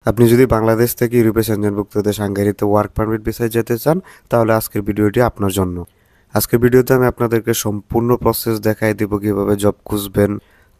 আপনি যদি বাংলাদেশ থেকে ইউরোপে সেনজেনভুক্ত দেশ হাঙ্গেরিতে ওয়ার্ক পারমিট ভিসায় যেতে চান তাহলে আজকের ভিডিওটি আপনার জন্য। আজকের ভিডিওতে আমি আপনাদেরকে সম্পূর্ণ প্রসেস দেখাই দিব কিভাবে জব খুঁজবেন,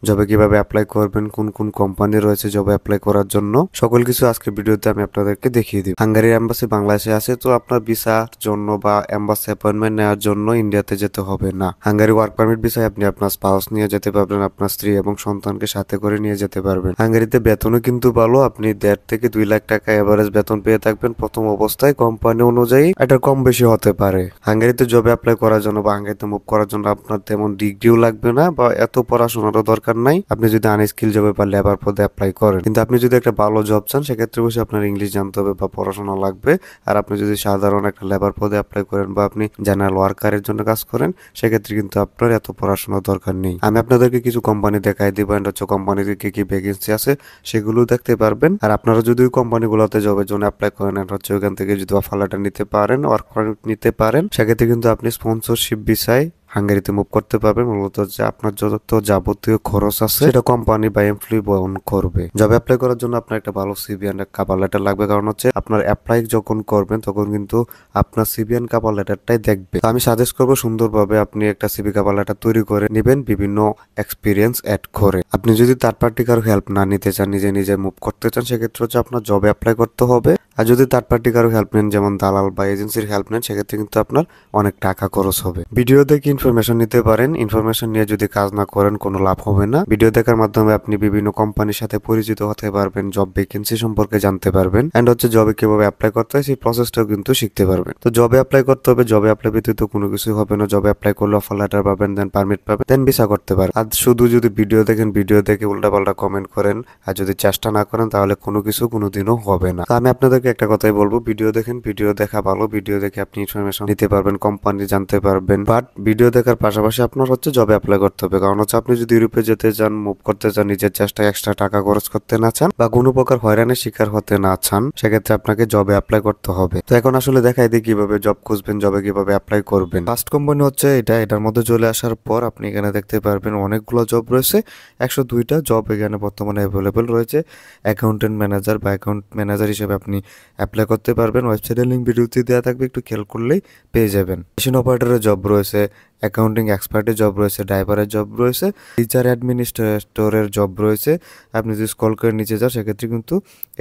জবে কিভাবে অ্যাপ্লাই করবেন, কোন কোন কোম্পানি রয়েছে জবে অ্যাপ্লাই করার জন্য, সকল কিছু আজকের ভিডিওতে আমি আপনাদেরকে দেখিয়ে দিব। হাঙ্গেরির এম্বাসি বাংলাদেশে আছে, তো আপনার ভিসার জন্য বা এম্বাসি অ্যাপয়েন্টমেন্ট নেওয়ার জন্য ইন্ডিয়াতে যেতে হবে না। হাঙ্গেরি ওয়ার্ক পারমিট ভিসায় আপনি আপনার স্পাউস নিয়ে যেতে পারবেন, আপনার স্ত্রী এবং সন্তানকে সাথে করে নিয়ে যেতে পারবেন। হাঙ্গেরিতে বেতনও কিন্তু ভালো, আপনি 1.5 থেকে 2 লাখ টাকা এভারেজ বেতন পেয়ে থাকবেন প্রথম অবস্থায়। কোম্পানি অনুযায়ী এটা কম বেশি হতে পারে। হাঙ্গেরিতে জবে অ্যাপ্লাই করার জন্য বা হাঙ্গেরিতে মুভ করার জন্য আপনার তেমন ডিগ্রিও লাগবে না বা এত পড়াশোনারও দরকার নাই। আপনি যদি আনস্কিল জবে বা লেবার পদে অ্যাপ্লাই করেন, কিন্তু আপনি যদি একটা ভালো জব চান সেক্ষেত্রে অবশ্যই আপনার ইংলিশ জানতে হবে বা পড়াশোনা লাগবে। আর আপনি যদি সাধারণ একটা লেবার পদে অ্যাপ্লাই করেন বা আপনি জেনারেল ওয়ার্কারের জন্য কাজ করেন সেক্ষেত্রে কিন্তু আপনার এত পড়াশোনার দরকার নেই। আমি আপনাদেরকে কিছু কোম্পানি দেখাই দিব, এন্ড হচ্ছে কোম্পানিতে কি কি ভ্যাকেন্সি আছে সেগুলো দেখতে পারবেন। আর আপনারা যদি ওই কোম্পানিগুলোতে জবের জন্য অ্যাপ্লাই করেন এন্ড হচ্ছে ওইখান থেকে যদি অফার লেটার নিতে পারেন, ওয়ার্ক পারমিট নিতে পারেন, সেক্ষেত্রে কিন্তু আপনি স্পন্সরশিপ ভিসায় হাঙ্গেরিতে মুভ করতে পারবেন। মূলত যে আপনার যত যাবতীয় খরচ আছে সেটা কোম্পানি বা এমপ্লয়ি বহন করবে। জব অ্যাপ্লাই করার জন্য আপনার একটা ভালো সিভি এন্ড কভার লেটার লাগবে, কারণ হচ্ছে আপনার অ্যাপ্লাই যখন করবেন তখন কিন্তু আপনার সিভি এন্ড কভার লেটারটাই দেখবে। তো আমি সাজেস্ট করবো সুন্দরভাবে আপনি একটা সিভি কভার লেটার তৈরি করে নেবেন, বিভিন্ন এক্সপিরিয়েন্স অ্যাড করে। আপনি যদি থার্ড পার্টি কারো হেল্প না নিতে চান, নিজে নিজে মুভ করতে চান, সেক্ষেত্রে হচ্ছে আপনার জবে অ্যাপ্লাই করতে হবে। আর যদি থার্ড পার্টি কারো হেল্প নেন, যেমন দালাল বা এজেন্সির হেল্প নেন, সেক্ষেত্রে কিন্তু আপনার অনেক টাকা খরচ হবে। ভিডিও দেখে ইনফরমেশন নিতে পারেন, ইনফরমেশন নিয়ে যদি কাজ না করেন কোনো লাভ হবে না। ভিডিও দেখার মাধ্যমে আপনি বিভিন্ন কোম্পানির সাথে পরিচিত হতে পারবেন, জব ভ্যাকেন্সি সম্পর্কে জানতে পারবেন, এন্ড হচ্ছে জবে কিভাবে অ্যাপ্লাই করতে হয় সেই প্রসেসটাও কিন্তু শিখতে পারবেন। তো জবে অ্যাপ্লাই করতে হবে, জবে অ্যাপ্লাই ব্যতীত কোনো কিছু হবে না। জবে অ্যাপ্লাই করলে অফার লেটার পাবেন, দেন পারমিট পাবেন, দেন ভিসা করতে পারেন। আর শুধু যদি ভিডিও দেখেন, ভিডিও দেখে উল্টাপাল্টা কমেন্ট করেন আর যদি চেষ্টা না করেন তাহলে কোনো কিছু কোনোদিনও হবে না। তো আমি আপনাদেরকে একটা কথাই বলবো, ভিডিও দেখেন, ভিডিও দেখা ভালো, ভিডিও দেখে আপনি ইনফরমেশন নিতে পারবেন, কোম্পানি জানতে পারবেন। বাট ভিডিও দেখার পাশাপাশি আপনার হচ্ছে জবে অ্যাপ্লাই করতে হবে, কারণ হচ্ছে আপনি যদি ইউরোপে যেতে চান, মুভ করতে চান, নিজের চেষ্টায় এক্সট্রা টাকা খরচ করতে না চান বা কোনো প্রকার হয়রানির শিকার হতে না চান, সেক্ষেত্রে আপনাকে জবে অ্যাপ্লাই করতে হবে। তো এখন আসলে দেখাই দিই কিভাবে জব খুঁজবেন, জবে কিভাবে অ্যাপ্লাই করবেন। ফার্স্ট কোম্পানি হচ্ছে এটার মধ্যে চলে আসার পর আপনি এখানে দেখতে পারবেন অনেকগুলো জব রয়েছে, 102টা জব এখানে বর্তমানে অ্যাভেলেবেল রয়েছে। অ্যাকাউন্টেন্ট ম্যানেজার বা অ্যাকাউন্ট ম্যানেজার হিসেবে আপনি অ্যাপ্লাই করতে পারবেন। ওয়েবসাইটের লিঙ্ক ভিডিওতে দেওয়া থাকবে, একটু খেয়াল করলেই পেয়ে যাবেন। মেশিন অপারেটরের জব রয়েছে, অ্যাকাউন্টিং এক্সপার্টের জব রয়েছে, ড্রাইভারের জব রয়েছে, টিচার অ্যাডমিনিস্ট্রেটরের জব রয়েছে। আপনি যদি স্ক্রল করে নিচে যান সেক্ষেত্রে কিন্তু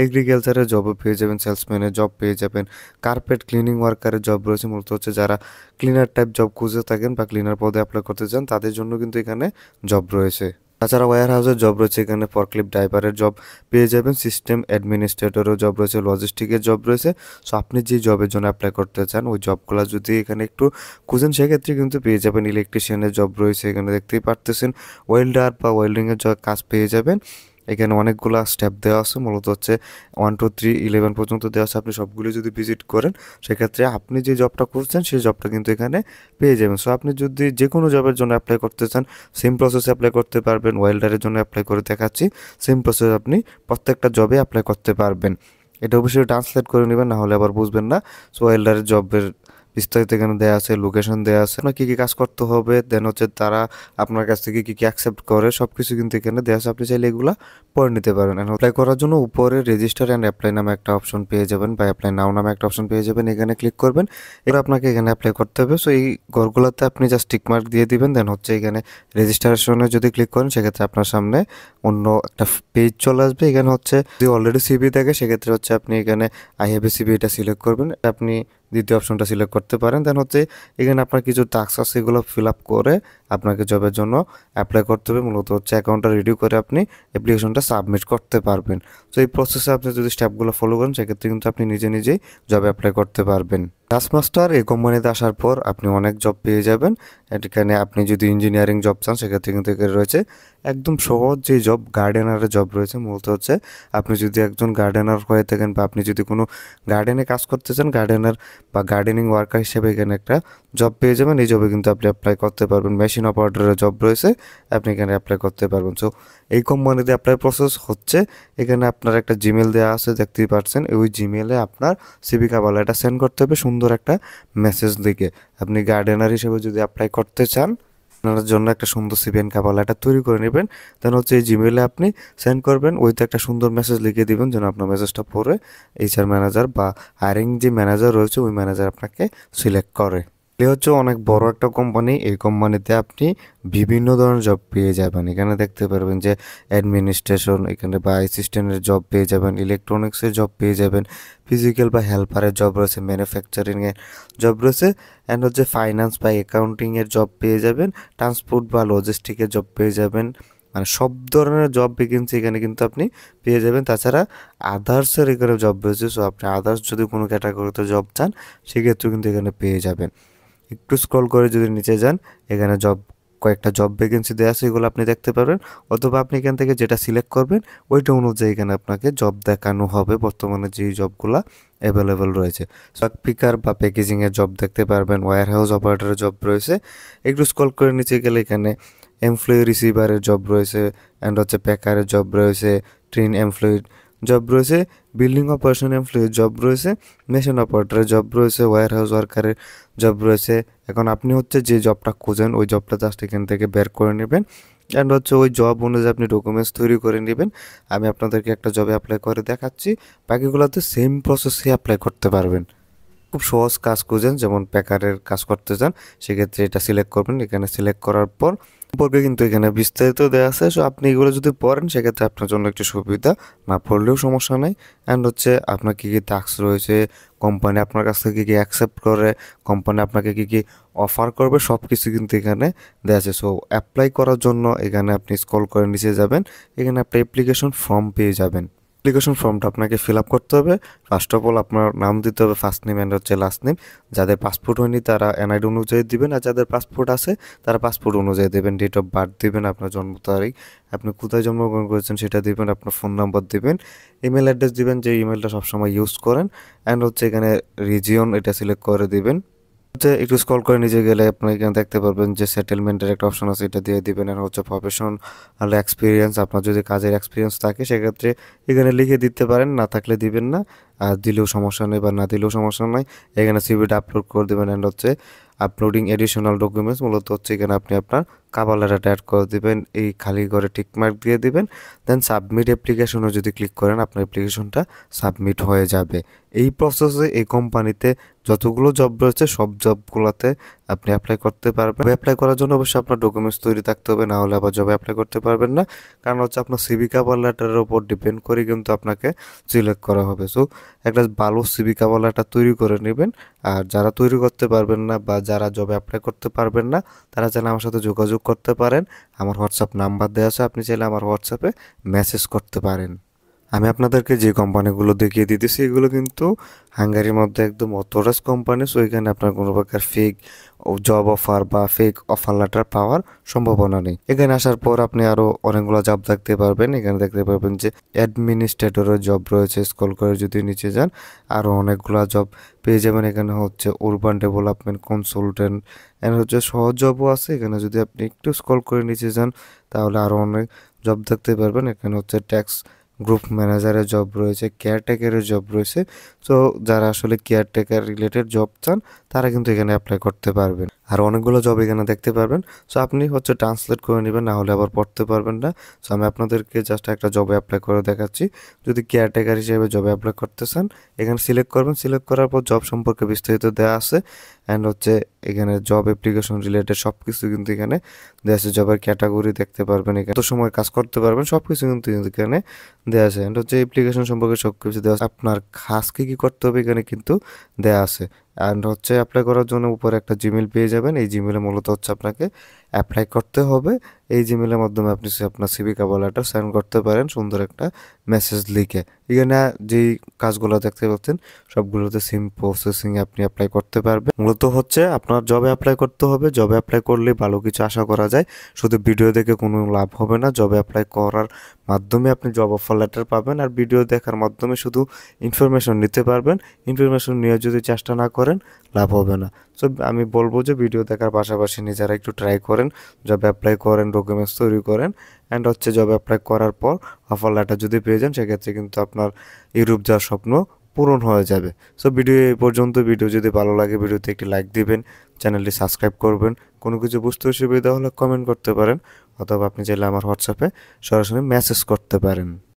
এগ্রিকালচারের জবও পেয়ে যাবেন, সেলসম্যানের জব পেয়ে যাবেন, কার্পেট ক্লিনিং ওয়ার্কারের জব রয়েছে। মূলত হচ্ছে যারা ক্লিনার টাইপ জব খুঁজে থাকেন বা ক্লিনার পদে অ্যাপ্লাই করতে চান তাদের জন্য কিন্তু এখানে জব রয়েছে। তাছাড়া ওয়্যার হাউসের জব রয়েছে, এখানে ফরক্লিফট ড্রাইভারের জব পেয়ে যাবেন, সিস্টেম অ্যাডমিনিস্ট্রেটরের জব রয়েছে, লজিস্টিকের জব রয়েছে। সো আপনি যে জবের জন্য অ্যাপ্লাই করতে চান ওই জবগুলো যদি এখানে একটু খুঁজেন সেক্ষেত্রে কিন্তু পেয়ে যাবেন। ইলেকট্রিশিয়ানের জব রয়েছে, এখানে দেখতেই পারতেছেন। ওয়েল্ডার বা ওয়েল্ডিংয়ের কাজ পেয়ে যাবেন। এখানে অনেকগুলা স্টেপ দেওয়া আছে, মূলত হচ্ছে 1 2 3 11 পর্যন্ত দেওয়া আছে। আপনি সবগুলো যদি ভিজিট করেন সেক্ষেত্রে আপনি যে জবটা খুঁজছেন সেই জবটা কিন্তু এখানে পেয়ে যাবেন। সো আপনি যদি যে কোনো জবের জন্য অ্যাপ্লাই করতে চান সেম প্রসেসে অ্যাপ্লাই করতে পারবেন। ওয়েল্ডারের জন্য অ্যাপ্লাই করে দেখাচ্ছি, সেম প্রসেস আপনি প্রত্যেকটা জবে অ্যাপ্লাই করতে পারবেন। এটা অবশ্যই ট্রান্সলেট করে নেবেন, না হলে আবার বুঝবেন না। সো ওয়েল্ডারের জবের বিস্তারিত এখানে দেওয়া আছে, লোকেশন দেওয়া আছে, আপনার কী কী কাজ করতে হবে, দেন হচ্ছে তারা আপনার কাছ থেকে কী কী অ্যাকসেপ্ট করে সব কিছু কিন্তু এখানে দেওয়া আছে। আপনি চাইলে এগুলো পড়ে নিতে পারেন। অ্যাপ্লাই করার জন্য উপরে রেজিস্টার অ্যান্ড অ্যাপ্লাই নামে একটা অপশন পেয়ে যাবেন বা অ্যাপ্লাই নাও নামে একটা অপশন পেয়ে যাবেন, এখানে ক্লিক করবেন। এবার আপনাকে এখানে অ্যাপ্লাই করতে হবে। সো এই ঘরগুলোতে আপনি জাস্ট টিক মার্ক দিয়ে দিবেন, দেন হচ্ছে এখানে রেজিস্ট্রেশনে যদি ক্লিক করেন সেক্ষেত্রে আপনার সামনে অন্য একটা পেজ চলে আসবে। এখানে হচ্ছে যদি অলরেডি সিভি থাকে সেক্ষেত্রে হচ্ছে আপনি এখানে আই হ্যাভ এ সিভি এটা সিলেক্ট করবেন, আপনি দ্বিতীয় অপশনটা সিলেক্ট করতে পারেন। দেন হচ্ছে এখানে আপনার কিছু টাস্ক আছে, এগুলো ফিল আপ করে আপনাকে জবের জন্য অ্যাপ্লাই করতে হবে। মূলত হচ্ছে অ্যাকাউন্টটা রেডি করে আপনি অ্যাপ্লিকেশনটা সাবমিট করতে পারবেন। তো এই প্রসেসে আপনি যদি স্টেপগুলো ফলো করেন সেক্ষেত্রে কিন্তু আপনি নিজে নিজেই জবে অ্যাপ্লাই করতে পারবেন। টাস্কমাস্টার এই কোম্পানিতে আসার পর আপনি অনেক জব পেয়ে যাবেন। এখানে আপনি যদি ইঞ্জিনিয়ারিং জব চান সেক্ষেত্রে কিন্তু এখানে রয়েছে একদম সহজ যে জব, গার্ডেনারের জব রয়েছে। মূলত হচ্ছে আপনি যদি একজন গার্ডেনার হয়ে থাকেন বা আপনি যদি কোনো গার্ডেনে কাজ করতে চান, গার্ডেনার বা গার্ডেনিং ওয়ার্কার হিসেবে এখানে একটা জব পেয়ে যাবেন। এই জবে কিন্তু আপনি অ্যাপ্লাই করতে পারবেন। মেশিন অপারেটরের জব রয়েছে, আপনি এখানে অ্যাপ্লাই করতে পারবেন। সো এই কোম্পানিতে অ্যাপ্লাই প্রসেস হচ্ছে, এখানে আপনার একটা জিমেল দেওয়া আছে দেখতেই পাচ্ছেন। ওই জিমেলে আপনার সিভি কভার লেটার সেন্ড করতে হবে সুন্দর একটা মেসেজ লিখে। আপনি গার্ডেনার হিসেবে যদি অ্যাপ্লাই করতে চান আপনার জন্য একটা সুন্দর সিভি এন্ড কভার লেটার তৈরি করে নেবেন। দেন হচ্ছে এই জিমেইলে আপনি সেন্ড করবেন, ওইতে একটা সুন্দর মেসেজ লিখে দিবেন যেন আপনার মেসেজটা পড়ে এইচআর ম্যানেজার বা হায়ারিং যে ম্যানেজার রয়েছে ওই ম্যানেজার আপনাকে সিলেক্ট করে। এ হচ্ছে অনেক বড় একটা কোম্পানি। এই কোম্পানিতে আপনি বিভিন্ন ধরনের জব পেয়ে যাবেন। এখানে দেখতে পারবেন যে অ্যাডমিনিস্ট্রেশন, এখানে বা অ্যাসিস্ট্যান্টের জব পেয়ে যাবেন, ইলেকট্রনিক্সের জব পেয়ে যাবেন, ফিজিক্যাল বা হেল্পারের জব রয়েছে, ম্যানুফ্যাকচারিংয়ের জব রয়েছে, অ্যান্ড হচ্ছে ফাইন্যান্স বা অ্যাকাউন্টিংয়ের জব পেয়ে যাবেন, ট্রান্সপোর্ট বা লজিস্টিকের জব পেয়ে যাবেন। মানে সব ধরনের জব ভ্যাকেন্সি এখানে কিন্তু আপনি পেয়ে যাবেন। তাছাড়া আদার্সের এখানে জব রয়েছে। সো আপনি আদার্স যদি কোনো ক্যাটাগরিতে জব চান সেক্ষেত্রেও কিন্তু এখানে পেয়ে যাবেন। একটু স্ক্রল করে যদি নিচে যান, এখানে কয়েকটা জব ভ্যাকেন্সি দেওয়া আছে, এগুলো আপনি দেখতে পারবেন। অথবা আপনি এখান থেকে যেটা সিলেক্ট করবেন ওইটা অনুযায়ী এখানে আপনাকে জব দেখানো হবে বর্তমানে যেই জবগুলা অ্যাভেলেবেল রয়েছে। স্টক পিকার বা প্যাকেজিংয়ের জব দেখতে পারবেন, ওয়্যার হাউস অপারেটরের জব রয়েছে। একটু স্ক্রল করে নিচে গেলে এখানে এমপ্লয়ি রিসিভারের জব রয়েছে, অ্যান্ড হচ্ছে প্যাকারের জব রয়েছে, ট্রেন এমপ্লয়ি জব রয়েছে, বিল্ডিং অপারেশন এমপ্লয়ির জব রয়েছে, মেশিন অপারেটরের জব রয়েছে, ওয়্যার হাউস ওয়ার্কারের জব রয়েছে। এখন আপনি হচ্ছে যে জবটা খোঁজেন ওই জবটা জাস্ট এখান থেকে বের করে নেবেন, অ্যান্ড হচ্ছে ওই জব অনুযায়ী আপনি ডকুমেন্টস তৈরি করে নেবেন। আমি আপনাদেরকে একটা জবে অ্যাপ্লাই করে দেখাচ্ছি, বাকিগুলোতে সেম প্রসেসে অ্যাপ্লাই করতে পারবেন। খুব সহজ কাজ খুঁজেন, যেমন প্যাকারের কাজ করতে চান সেক্ষেত্রে এটা সিলেক্ট করবেন। এখানে সিলেক্ট করার পর সম্পর্কে কিন্তু এখানে বিস্তারিত দেওয়া আছে। সো আপনি এগুলো যদি পড়েন সেক্ষেত্রে আপনার জন্য একটু সুবিধা, না পড়লেও সমস্যা নেই। অ্যান্ড হচ্ছে আপনার কী কী টাস্ক রয়েছে, কোম্পানি আপনার কাছ থেকে কী কী অ্যাকসেপ্ট করে, কোম্পানি আপনাকে কী কী অফার করবে, সব কিছু কিন্তু এখানে দেওয়া আছে। সো অ্যাপ্লাই করার জন্য এখানে আপনি স্ক্রল করে নিচে যাবেন, এখানে আপনি অ্যাপ্লিকেশন ফর্ম পেয়ে যাবেন। অ্যাপ্লিকেশন ফর্মটা আপনাকে ফিল আপ করতে হবে। ফার্স্ট অফ অল আপনার নাম দিতে হবে, ফার্স্ট নেম অ্যান্ড হচ্ছে লাস্ট নেম। যাদের পাসপোর্ট হয়নি তারা এনআইডি অনুযায়ী দিবেন, আর যাদের পাসপোর্ট আছে তারা পাসপোর্ট অনুযায়ী দেবেন। ডেট অফ বার্থ দিবেন, আপনার জন্ম তারিখ, আপনি কোথায় জন্মগ্রহণ করেছেন সেটা দিবেন, আপনার ফোন নাম্বার দিবেন, ইমেল অ্যাড্রেস দিবেন যে ইমেলটা সবসময় ইউজ করেন, অ্যান্ড হচ্ছে এখানে রিজিয়ন এটা সিলেক্ট করে দিবেন। হচ্ছে একটু স্ক্রল করে নিচে গেলে আপনি এখানে দেখতে পারবেন যে সেটেলমেন্টের একটা অপশন আছে, এটা দিয়ে দিবেন। আর হচ্ছে প্রফেশনাল এক্সপিরিয়েন্স, আপনার যদি কাজের এক্সপিরিয়েন্স থাকে সেক্ষেত্রে এখানে লিখে দিতে পারেন, না থাকলে দিবেন না, আর দিলেও সমস্যা নেই বা না দিলেও সমস্যা নাই। এখানে সিভিটা আপলোড করে দেবেন, অ্যান্ড হচ্ছে আপলোডিং এডিশনাল ডকুমেন্টস, মূলত হচ্ছে এখানে আপনি আপনার কভার লেটারটা অ্যাড করে দিবেন, এই খালি করে টিকমার্ক দিয়ে দিবেন। দেন সাবমিট অ্যাপ্লিকেশনে যদি ক্লিক করেন আপনার অ্যাপ্লিকেশনটা সাবমিট হয়ে যাবে। এই প্রসেসে এই কোম্পানিতে যতগুলো জব রয়েছে সব জবগুলোতে আপনি অ্যাপ্লাই করতে পারবেন। অ্যাপ্লাই করার জন্য অবশ্যই আপনার ডকুমেন্টস তৈরি থাকতে হবে, না হলে আবার জবে অ্যাপ্লাই করতে পারবেন না। কারণ হচ্ছে আপনার সিভি কভার লেটারের উপর ডিপেন্ড করে কিন্তু আপনাকে সিলেক্ট করা হবে। সো একটা ভালো সিভি কভার লেটার তৈরি করে নেবেন। আর যারা তৈরি করতে পারবেন না বা যারা জবে অ্যাপ্লাই করতে পারবেন না তারা চাইলে আমার সাথে যোগাযোগ করতে পারেন। আমার হোয়াটসঅ্যাপ নাম্বার দেওয়া আছে, আপনি চাইলে আমার হোয়াটসঅ্যাপে মেসেজ করতে পারেন। আমি আপনাদেরকে যে কোম্পানিগুলো দেখিয়ে দিতেছি এগুলো কিন্তু হাঙ্গারির মধ্যে একদম অথরাইজড কোম্পানি। সো এখানে আপনার কোনো প্রকার ফেক জব অফার বা ফেক অফার লেটার পাওয়ার সম্ভাবনা নেই। এখানে আসার পর আপনি আরও অনেকগুলো জব দেখতে পারবেন। এখানে দেখতে পারবেন যে অ্যাডমিনিস্ট্রেটরের জব রয়েছে, স্ক্রল করে যদি নিচে যান আরও অনেকগুলো জব পেয়ে যাবেন। এখানে হচ্ছে উরবান ডেভেলপমেন্ট কনসালটেন্ট, এখানে হচ্ছে সহজ জবও আছে। এখানে যদি আপনি একটু স্ক্রল করে নিচে যান তাহলে আরও অনেক জব দেখতে পারবেন। এখানে হচ্ছে ট্যাক্স গ্রুপ ম্যানেজারের জব রয়েছে, কেয়ারটেকারের জব রয়েছে। সো যারা আসলে কেয়ারটেকার রিলেটেড জব চান তারা কিন্তু এখানে অ্যাপ্লাই করতে পারবেন। আর অনেকগুলো জব এখানে দেখতে পারবেন। সো আপনি হচ্ছে ট্রান্সলেট করে নেবেন, না হলে আবার পড়তে পারবেন না। সো আমি আপনাদেরকে জাস্ট একটা জবে অ্যাপ্লাই করে দেখাচ্ছি। যদি কেয়ারটেকার হিসেবে জবে অ্যাপ্লাই করতে চান এখানে সিলেক্ট করবেন, সিলেক্ট করার পর জব সম্পর্কে বিস্তারিত দেওয়া আছে, অ্যান্ড হচ্ছে এখানে জব অ্যাপ্লিকেশন রিলেটেড সব কিছু কিন্তু এখানে দেওয়া আছে। জবের ক্যাটাগরি দেখতে পারবেন, এখানে কত সময় কাজ করতে পারবেন সব কিছু কিন্তু এখানে দেওয়া আছে। অ্যান্ড হচ্ছে অ্যাপ্লিকেশন সম্পর্কে সব কিছু দেওয়া আছে, আপনার খাস কী করতে হবে এখানে কিন্তু দেওয়া আছে। অ্যান্ড হচ্ছে অ্যাপ্লাই করার জন্য উপরে একটা জিমেল পেয়ে যাবেন। এই জিমেলে মূলত হচ্ছে আপনাকে অ্যাপ্লাই করতে হবে। এই জিমেলের মাধ্যমে আপনি আপনার সিভি কভার লেটার সেন্ড করতে পারেন সুন্দর একটা মেসেজ লিখে। এখানে যেই কাজগুলো দেখতে পাচ্ছেন সবগুলোতে সেম প্রসেসিং আপনি অ্যাপ্লাই করতে পারবেন। মূলত হচ্ছে আপনার জবে অ্যাপ্লাই করতে হবে, জবে অ্যাপ্লাই করলে ভালো কিছু আশা করা যায়। শুধু ভিডিও দেখে কোনো লাভ হবে না, জবে অ্যাপ্লাই করার মাধ্যমে আপনি জব অফার লেটার পাবেন। আর ভিডিও দেখার মাধ্যমে শুধু ইনফরমেশন নিতে পারবেন, ইনফরমেশন নিয়ে যদি চেষ্টা না করেন লাভ হবে না। সো আমি বলবো যে ভিডিও দেখার পাশাপাশি নিজেরা একটু ট্রাই করেন, জব অ্যাপ্লাই করেন, ডকুমেন্টস তৈরি করেন, অ্যান্ড হচ্ছে জব অ্যাপ্লাই করার পর অফার লেটার যদি পেয়ে যান সেক্ষেত্রে কিন্তু আপনার ইউরোপ যাওয়ার স্বপ্ন পূরণ হয়ে যাবে। সো ভিডিও এই পর্যন্ত। ভিডিও যদি ভালো লাগে ভিডিওতে একটি লাইক দিবেন, চ্যানেলটি সাবস্ক্রাইব করবেন। কোনো কিছু বুঝতে অসুবিধা হলে কমেন্ট করতে পারেন, অথবা আপনি চাইলে আমার হোয়াটসঅ্যাপে সরাসরি মেসেজ করতে পারেন।